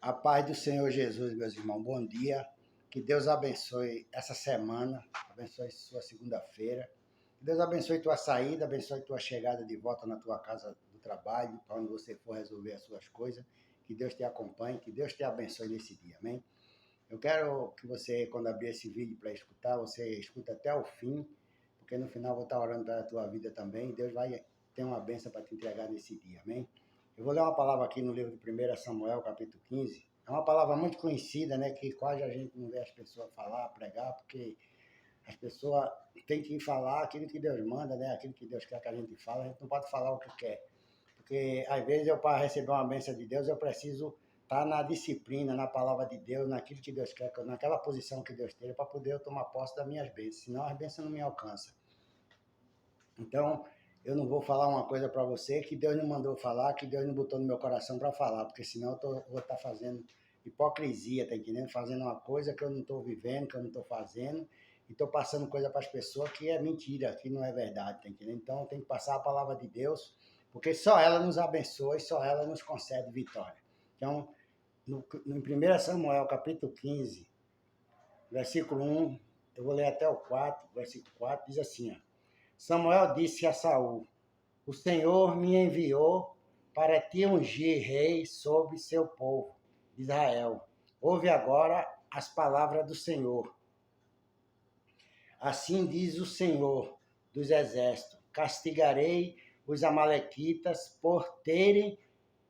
A paz do Senhor Jesus, meus irmãos. Bom dia. Que Deus abençoe essa semana, abençoe sua segunda-feira. Que Deus abençoe tua saída, abençoe tua chegada de volta na tua casa do trabalho, para onde você for resolver as suas coisas. Que Deus te acompanhe, que Deus te abençoe nesse dia, amém? Eu quero que você, quando abrir esse vídeo para escutar, você escuta até o fim, porque no final eu vou estar orando pela tua vida também. Deus vai ter uma bênção para te entregar nesse dia, amém? Eu vou ler uma palavra aqui no livro de 1 Samuel, capítulo 15. É uma palavra muito conhecida, né? Que quase a gente não vê as pessoas falar, pregar, porque as pessoas têm que falar aquilo que Deus manda, né? Aquilo que Deus quer que a gente fale. A gente não pode falar o que quer. Porque, às vezes, eu, para receber uma bênção de Deus, eu preciso estar na disciplina, na palavra de Deus, naquilo que Deus quer, naquela posição que Deus tem, para poder eu tomar posse das minhas bênçãos. Senão, as bênçãos não me alcançam. Então, eu não vou falar uma coisa para você que Deus não mandou falar, que Deus não botou no meu coração para falar, porque senão eu vou estar fazendo hipocrisia, tá entendendo? Fazendo uma coisa que eu não estou vivendo, que eu não estou fazendo, e estou passando coisa para as pessoas que é mentira, que não é verdade, tá entendendo? Então, tem que passar a palavra de Deus, porque só ela nos abençoa e só ela nos concede vitória. Então, no 1 Samuel, capítulo 15, versículo 1, eu vou ler até o 4, versículo 4, diz assim, ó. Samuel disse a Saul: o Senhor me enviou para te ungir rei sobre seu povo, Israel. Ouve agora as palavras do Senhor. Assim diz o Senhor dos exércitos: castigarei os amalequitas por terem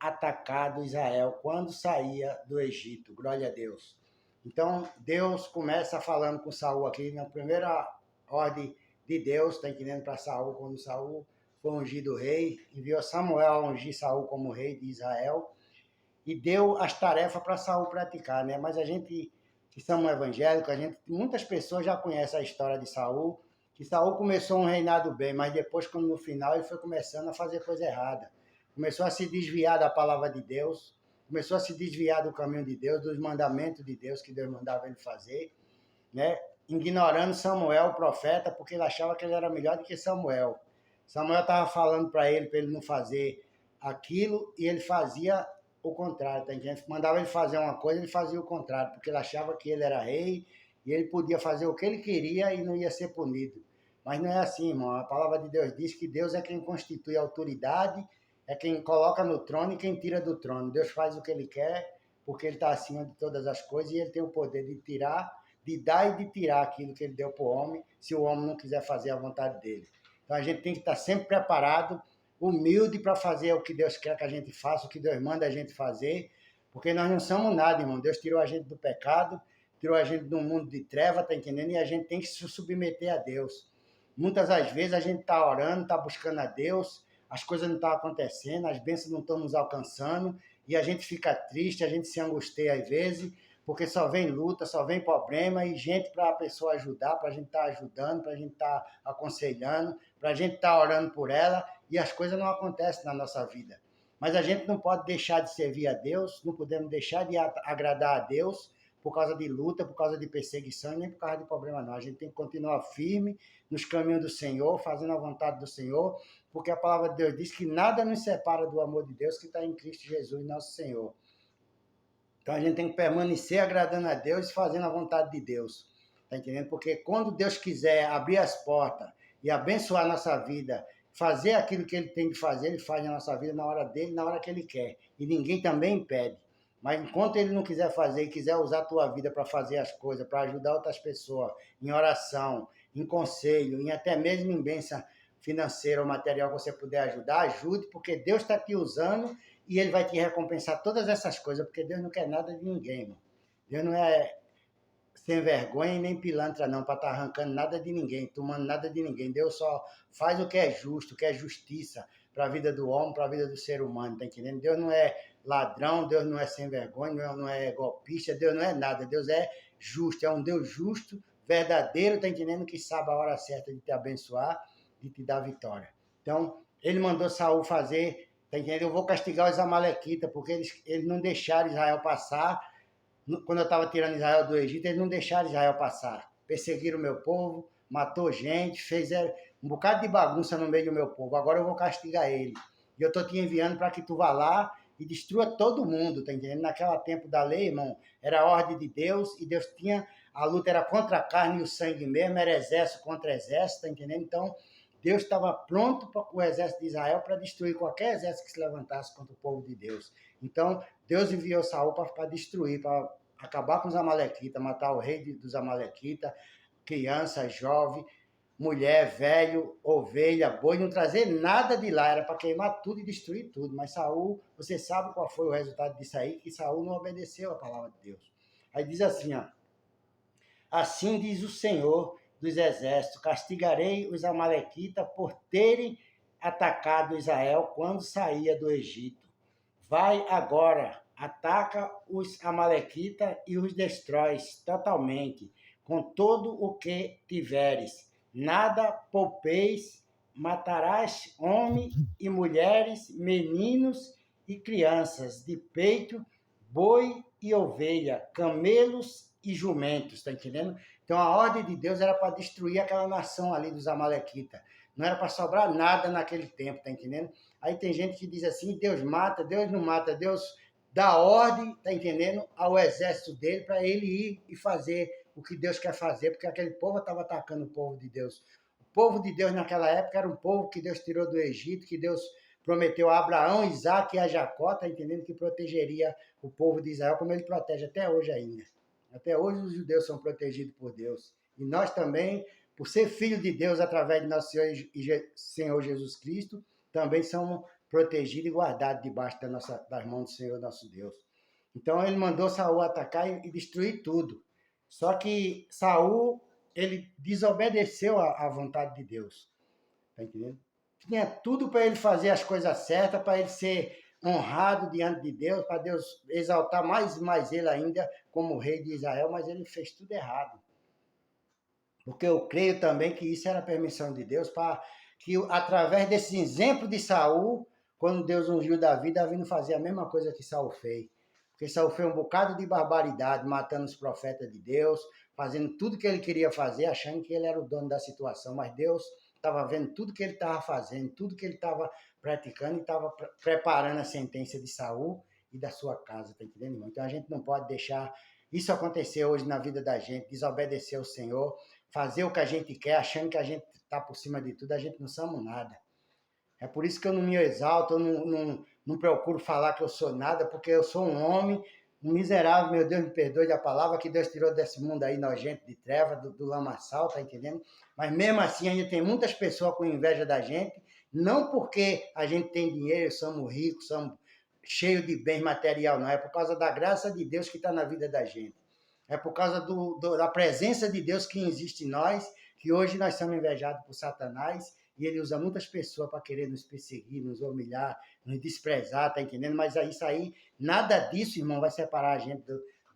atacado Israel quando saía do Egito. Glória a Deus. Então, Deus começa falando com Saul aqui, na primeira ordem de Deus, está entendendo, para Saul, quando Saul foi ungido rei, enviou Samuel a ungir Saul como rei de Israel, e deu as tarefas para Saul praticar, né? Mas a gente, que somos evangélicos, muitas pessoas já conhecem a história de Saul, que Saul começou um reinado bem, mas depois, quando no final, ele foi começando a fazer coisa errada. Começou a se desviar da palavra de Deus, começou a se desviar do caminho de Deus, dos mandamentos de Deus que Deus mandava ele fazer, né? Ignorando Samuel, o profeta, porque ele achava que ele era melhor do que Samuel. Samuel estava falando para ele não fazer aquilo, e ele fazia o contrário, tá entendendo? Mandava ele fazer uma coisa, ele fazia o contrário, porque ele achava que ele era rei, e ele podia fazer o que ele queria e não ia ser punido. Mas não é assim, irmão. A palavra de Deus diz que Deus é quem constitui a autoridade, é quem coloca no trono e quem tira do trono. Deus faz o que ele quer, porque ele está acima de todas as coisas, e ele tem o poder de tirar, de dar e de tirar aquilo que ele deu para o homem, se o homem não quiser fazer a vontade dele. Então a gente tem que estar sempre preparado, humilde para fazer o que Deus quer que a gente faça, o que Deus manda a gente fazer, porque nós não somos nada, irmão. Deus tirou a gente do pecado, tirou a gente do mundo de treva, tá entendendo? E a gente tem que se submeter a Deus. Muitas das vezes a gente está orando, está buscando a Deus, as coisas não estão acontecendo, as bênçãos não estão nos alcançando, e a gente fica triste, a gente se angustia às vezes, porque só vem luta, só vem problema, e gente para a pessoa ajudar, para a gente estar ajudando, para a gente estar aconselhando, para a gente estar orando por ela, e as coisas não acontecem na nossa vida. Mas a gente não pode deixar de servir a Deus, não podemos deixar de agradar a Deus por causa de luta, por causa de perseguição, e nem por causa de problema não. A gente tem que continuar firme nos caminhos do Senhor, fazendo a vontade do Senhor, porque a palavra de Deus diz que nada nos separa do amor de Deus que está em Cristo Jesus, nosso Senhor. Então a gente tem que permanecer agradando a Deus e fazendo a vontade de Deus. Tá entendendo? Porque quando Deus quiser abrir as portas e abençoar a nossa vida, fazer aquilo que ele tem de fazer, ele faz na nossa vida na hora dele, na hora que ele quer. E ninguém também impede. Mas enquanto ele não quiser fazer e quiser usar a tua vida para fazer as coisas, para ajudar outras pessoas, em oração, em conselho, em até mesmo em bênção financeira ou material que você puder ajudar, ajude, porque Deus está te usando e ele vai te recompensar todas essas coisas, porque Deus não quer nada de ninguém, irmão. Deus não é sem vergonha e nem pilantra não, para estar arrancando nada de ninguém, tomando nada de ninguém. Deus só faz o que é justo, o que é justiça para a vida do homem, para a vida do ser humano, tá entendendo? Deus não é ladrão, Deus não é sem vergonha, não é golpista, Deus não é nada. Deus é justo, é um Deus justo, verdadeiro, tá entendendo? Que sabe a hora certa de te abençoar, de te dar vitória. Então, ele mandou Saul fazer, tá entendendo? Eu vou castigar os amalequitas, porque eles não deixaram Israel passar. Quando eu estava tirando Israel do Egito, eles não deixaram Israel passar. Perseguiram o meu povo, matou gente, fizeram um bocado de bagunça no meio do meu povo. Agora eu vou castigar ele. E eu estou te enviando para que tu vá lá e destrua todo mundo, tá entendendo? Naquela tempo da lei, irmão, era a ordem de Deus, e Deus tinha, a luta era contra a carne e o sangue mesmo, era exército contra exército, tá entendendo? Então, Deus estava pronto para o exército de Israel para destruir qualquer exército que se levantasse contra o povo de Deus. Então, Deus enviou Saul para destruir, para acabar com os amalequitas, matar o rei dos amalequitas, criança, jovem, mulher, velho, ovelha, boi, não trazer nada de lá, era para queimar tudo e destruir tudo. Mas Saul, você sabe qual foi o resultado disso aí? Que Saul não obedeceu a palavra de Deus. Aí diz assim, ó, assim diz o Senhor dos exércitos, castigarei os amalequitas por terem atacado Israel quando saía do Egito. Vai agora, ataca os amalequitas e os destróis totalmente, com todo o que tiveres. Nada poupeis, matarás homens e mulheres, meninos e crianças, de peito, boi e ovelha, camelos e jumentos, tá entendendo? Então a ordem de Deus era para destruir aquela nação ali dos amalequitas. Não era para sobrar nada naquele tempo, tá entendendo? Aí tem gente que diz assim, Deus mata, Deus não mata, Deus dá ordem, tá entendendo? Ao exército dele para ele ir e fazer o que Deus quer fazer, porque aquele povo estava atacando o povo de Deus. O povo de Deus naquela época era um povo que Deus tirou do Egito, que Deus prometeu a Abraão, Isaac e a Jacó, tá entendendo? Que protegeria o povo de Israel, como ele protege até hoje ainda. Até hoje os judeus são protegidos por Deus. E nós também, por ser filho de Deus através de nosso Senhor Jesus Cristo, também somos protegidos e guardados debaixo das mãos do Senhor nosso Deus. Então ele mandou Saul atacar e destruir tudo. Só que Saul, ele desobedeceu à vontade de Deus. Tá entendendo? Tinha tudo para ele fazer as coisas certas, para ele ser honrado diante de Deus, para Deus exaltar mais e mais ele ainda como rei de Israel, mas ele fez tudo errado. Porque eu creio também que isso era a permissão de Deus, para que através desse exemplo de Saul, quando Deus ungiu Davi não fazia a mesma coisa que Saul fez. Porque Saul fez um bocado de barbaridade, matando os profetas de Deus, fazendo tudo que ele queria fazer, achando que ele era o dono da situação, mas Deus estava vendo tudo que ele estava fazendo, tudo que ele estava praticando e estava preparando a sentença de Saul e da sua casa, tá entendendo, irmão? Então a gente não pode deixar isso acontecer hoje na vida da gente, desobedecer ao Senhor, fazer o que a gente quer, achando que a gente está por cima de tudo, a gente não somos nada. É por isso que eu não me exalto, eu não procuro falar que eu sou nada, porque eu sou um homem, um miserável, meu Deus me perdoe a palavra, que Deus tirou desse mundo aí nojento de treva, do lamaçal, tá entendendo? Mas mesmo assim ainda tem muitas pessoas com inveja da gente, não porque a gente tem dinheiro, somos ricos, somos cheios de bens material, não, é por causa da graça de Deus que está na vida da gente. É por causa da presença de Deus que existe em nós, que hoje nós somos invejados por Satanás, e ele usa muitas pessoas para querer nos perseguir, nos humilhar, nos desprezar, tá entendendo? Mas isso aí, nada disso, irmão, vai separar a gente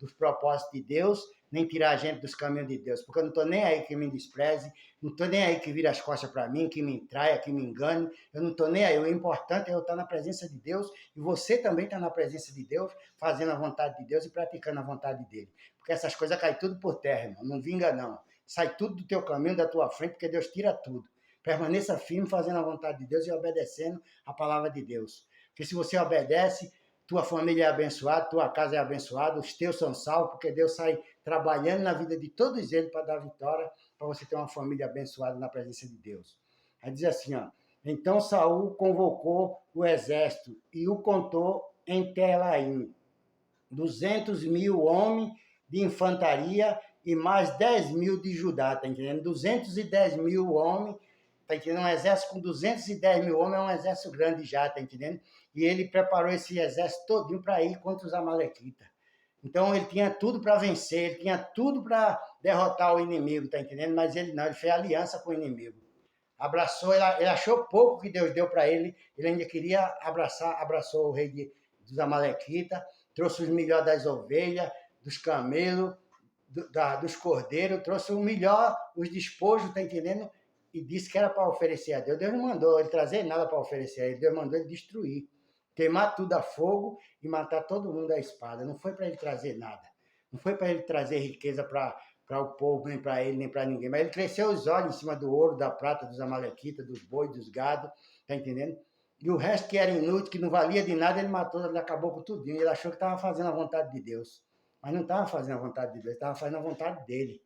dos propósitos de Deus, nem tirar a gente dos caminhos de Deus, porque eu não estou nem aí que me despreze, não estou nem aí que vire as costas para mim, que me traia, que me engane, eu não estou nem aí, o importante é eu estar na presença de Deus, e você também está na presença de Deus, fazendo a vontade de Deus e praticando a vontade dele, porque essas coisas caem tudo por terra, irmão, não vinga não, sai tudo do teu caminho, da tua frente, porque Deus tira tudo. Permaneça firme fazendo a vontade de Deus e obedecendo a palavra de Deus. Porque se você obedece, tua família é abençoada, tua casa é abençoada, os teus são salvos, porque Deus sai trabalhando na vida de todos eles para dar vitória, para você ter uma família abençoada na presença de Deus. Aí diz assim, ó, então Saul convocou o exército e o contou em Telaim, 200.000 homens de infantaria e mais 10.000 de Judá, tá entendendo? 210.000 homens, tá entendendo? Um exército com 210.000 homens é um exército grande já, tá entendendo? E ele preparou esse exército todinho para ir contra os amalequitas. Então ele tinha tudo para vencer, ele tinha tudo para derrotar o inimigo, tá entendendo? Mas ele não, ele fez aliança com o inimigo. Abraçou, ele achou pouco que Deus deu para ele, ele ainda queria abraçou o rei dos amalequitas, trouxe os melhores das ovelhas, dos camelos, dos cordeiros, trouxe o melhor, os despojos, tá entendendo? E disse que era para oferecer a Deus. Deus não mandou ele trazer nada para oferecer a ele, Deus mandou ele destruir, queimar tudo a fogo e matar todo mundo à espada. Não foi para ele trazer nada, não foi para ele trazer riqueza para o povo, nem para ele, nem para ninguém, mas ele cresceu os olhos em cima do ouro, da prata, dos amalequitas, dos bois, dos gados, tá entendendo? E o resto que era inútil, que não valia de nada, ele matou, ele acabou com tudo. Ele achou que estava fazendo a vontade de Deus. Mas não estava fazendo a vontade de Deus, estava fazendo a vontade dele.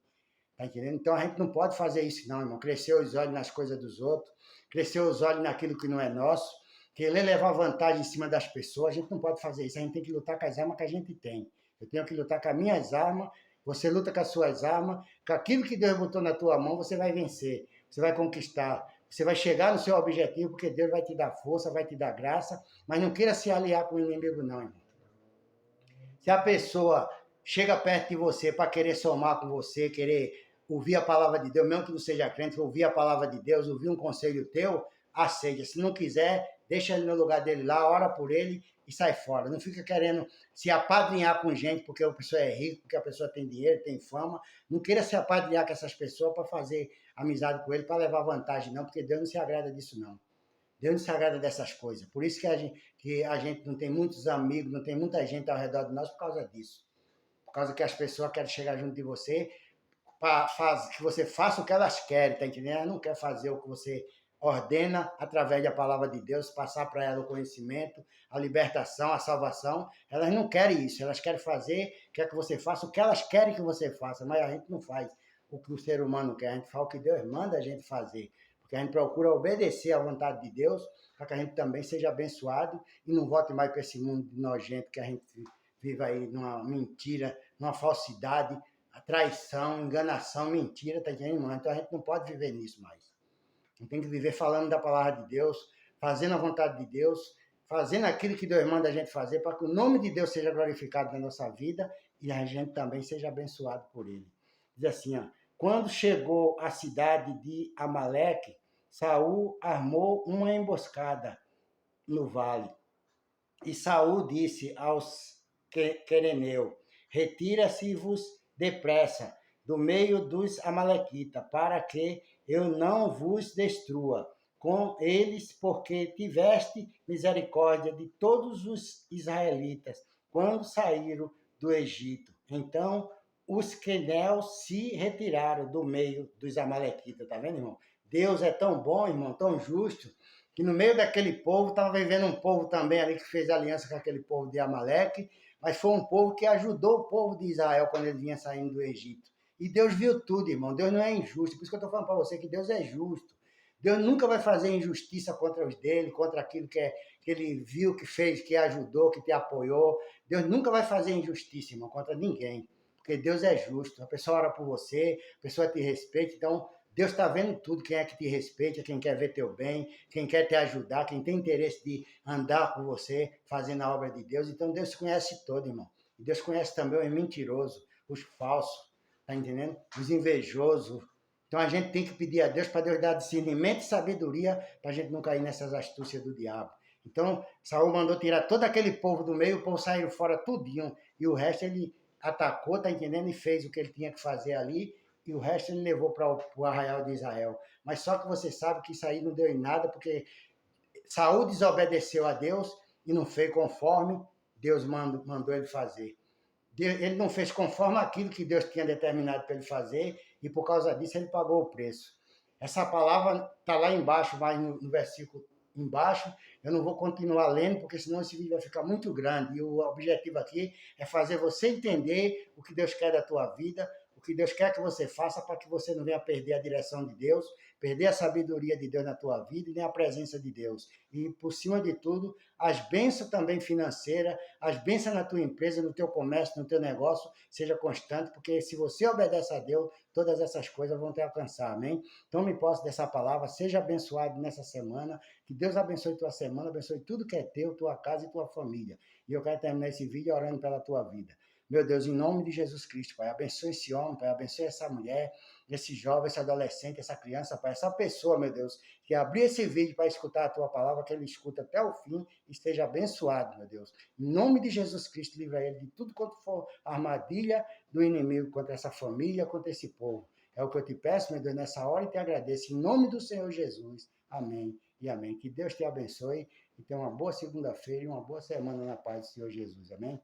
Tá entendendo? Então a gente não pode fazer isso, não, irmão. Crescer os olhos nas coisas dos outros, crescer os olhos naquilo que não é nosso, querer levar vantagem em cima das pessoas. A gente não pode fazer isso. A gente tem que lutar com as armas que a gente tem. Eu tenho que lutar com as minhas armas, você luta com as suas armas, com aquilo que Deus botou na tua mão, você vai vencer, você vai conquistar. Você vai chegar no seu objetivo, porque Deus vai te dar força, vai te dar graça, mas não queira se aliar com o inimigo, não, irmão. Se a pessoa chega perto de você para querer somar com você, querer ouvir a palavra de Deus, mesmo que não seja crente, ouvir a palavra de Deus, ouvir um conselho teu, aceita. Se não quiser, deixa ele no lugar dele lá, ora por ele e sai fora. Não fica querendo se apadrinhar com gente porque a pessoa é rica, porque a pessoa tem dinheiro, tem fama. Não queira se apadrinhar com essas pessoas para fazer amizade com ele, para levar vantagem, não, porque Deus não se agrada disso, não. Deus não se agrada dessas coisas. Por isso que a gente não tem muitos amigos, não tem muita gente ao redor de nós por causa disso. Por causa que as pessoas querem chegar junto de você para que você faça o que elas querem, tá entendendo? Elas não querem fazer o que você ordena através da palavra de Deus, passar para ela o conhecimento, a libertação, a salvação. Elas não querem isso, elas querem fazer, quer que você faça o que elas querem que você faça, mas a gente não faz o que o ser humano quer, a gente faz o que Deus manda a gente fazer. Porque a gente procura obedecer à vontade de Deus, para que a gente também seja abençoado e não volte mais para esse mundo nojento que a gente vive aí numa mentira, numa falsidade, a traição, enganação, mentira, tá entendendo, irmão? Então a gente não pode viver nisso mais. A gente tem que viver falando da palavra de Deus, fazendo a vontade de Deus, fazendo aquilo que Deus manda a gente fazer, para que o nome de Deus seja glorificado na nossa vida e a gente também seja abençoado por ele. Diz assim, ó, quando chegou à cidade de Amaleque, Saul armou uma emboscada no vale. E Saul disse aos quereneu: retira-se-vos depressa do meio dos amalequitas, para que eu não vos destrua com eles, porque tiveste misericórdia de todos os israelitas quando saíram do Egito. Então os queneus se retiraram do meio dos amalequitas, tá vendo, irmão? Deus é tão bom, irmão, tão justo, que no meio daquele povo estava vivendo um povo também ali que fez aliança com aquele povo de Amaleque, mas foi um povo que ajudou o povo de Israel quando ele vinha saindo do Egito. E Deus viu tudo, irmão. Deus não é injusto. Por isso que eu estou falando para você que Deus é justo. Deus nunca vai fazer injustiça contra os dele, contra aquilo que ele viu, que fez, que ajudou, que te apoiou. Deus nunca vai fazer injustiça, irmão, contra ninguém. Porque Deus é justo. A pessoa ora por você, a pessoa te respeita. Então, Deus está vendo tudo, quem é que te respeita, quem quer ver teu bem, quem quer te ajudar, quem tem interesse de andar com você, fazendo a obra de Deus. Então, Deus conhece todo, irmão. E Deus conhece também os mentirosos, os falsos, tá entendendo? Os invejosos. Então, a gente tem que pedir a Deus para Deus dar discernimento e sabedoria para a gente não cair nessas astúcias do diabo. Então, Saul mandou tirar todo aquele povo do meio, o povo saiu fora tudinho, e o resto ele atacou, tá entendendo? E fez o que ele tinha que fazer ali, e o resto ele levou para o arraial de Israel. Mas só que você sabe que isso aí não deu em nada, porque Saul desobedeceu a Deus e não fez conforme Deus mandou ele fazer. Ele não fez conforme aquilo que Deus tinha determinado para ele fazer, e por causa disso ele pagou o preço. Essa palavra está lá embaixo, mais no versículo embaixo. Eu não vou continuar lendo, porque senão esse vídeo vai ficar muito grande. E o objetivo aqui é fazer você entender o que Deus quer da tua vida, o que Deus quer que você faça, para que você não venha perder a direção de Deus, perder a sabedoria de Deus na tua vida e nem a presença de Deus. E, por cima de tudo, as bênçãos também financeiras, as bênçãos na tua empresa, no teu comércio, no teu negócio, seja constante, porque se você obedece a Deus, todas essas coisas vão te alcançar, amém? Tome posse dessa palavra, seja abençoado nessa semana, que Deus abençoe tua semana, abençoe tudo que é teu, tua casa e tua família. E eu quero terminar esse vídeo orando pela tua vida. Meu Deus, em nome de Jesus Cristo, Pai, abençoe esse homem, Pai, abençoe essa mulher, esse jovem, esse adolescente, essa criança, Pai, essa pessoa, meu Deus, que abrir esse vídeo para escutar a Tua palavra, que ele escuta até o fim e esteja abençoado, meu Deus. Em nome de Jesus Cristo, livra ele de tudo quanto for armadilha do inimigo contra essa família, contra esse povo. É o que eu te peço, meu Deus, nessa hora e te agradeço. Em nome do Senhor Jesus. Amém e amém. Que Deus te abençoe e tenha uma boa segunda-feira e uma boa semana na paz do Senhor Jesus. Amém?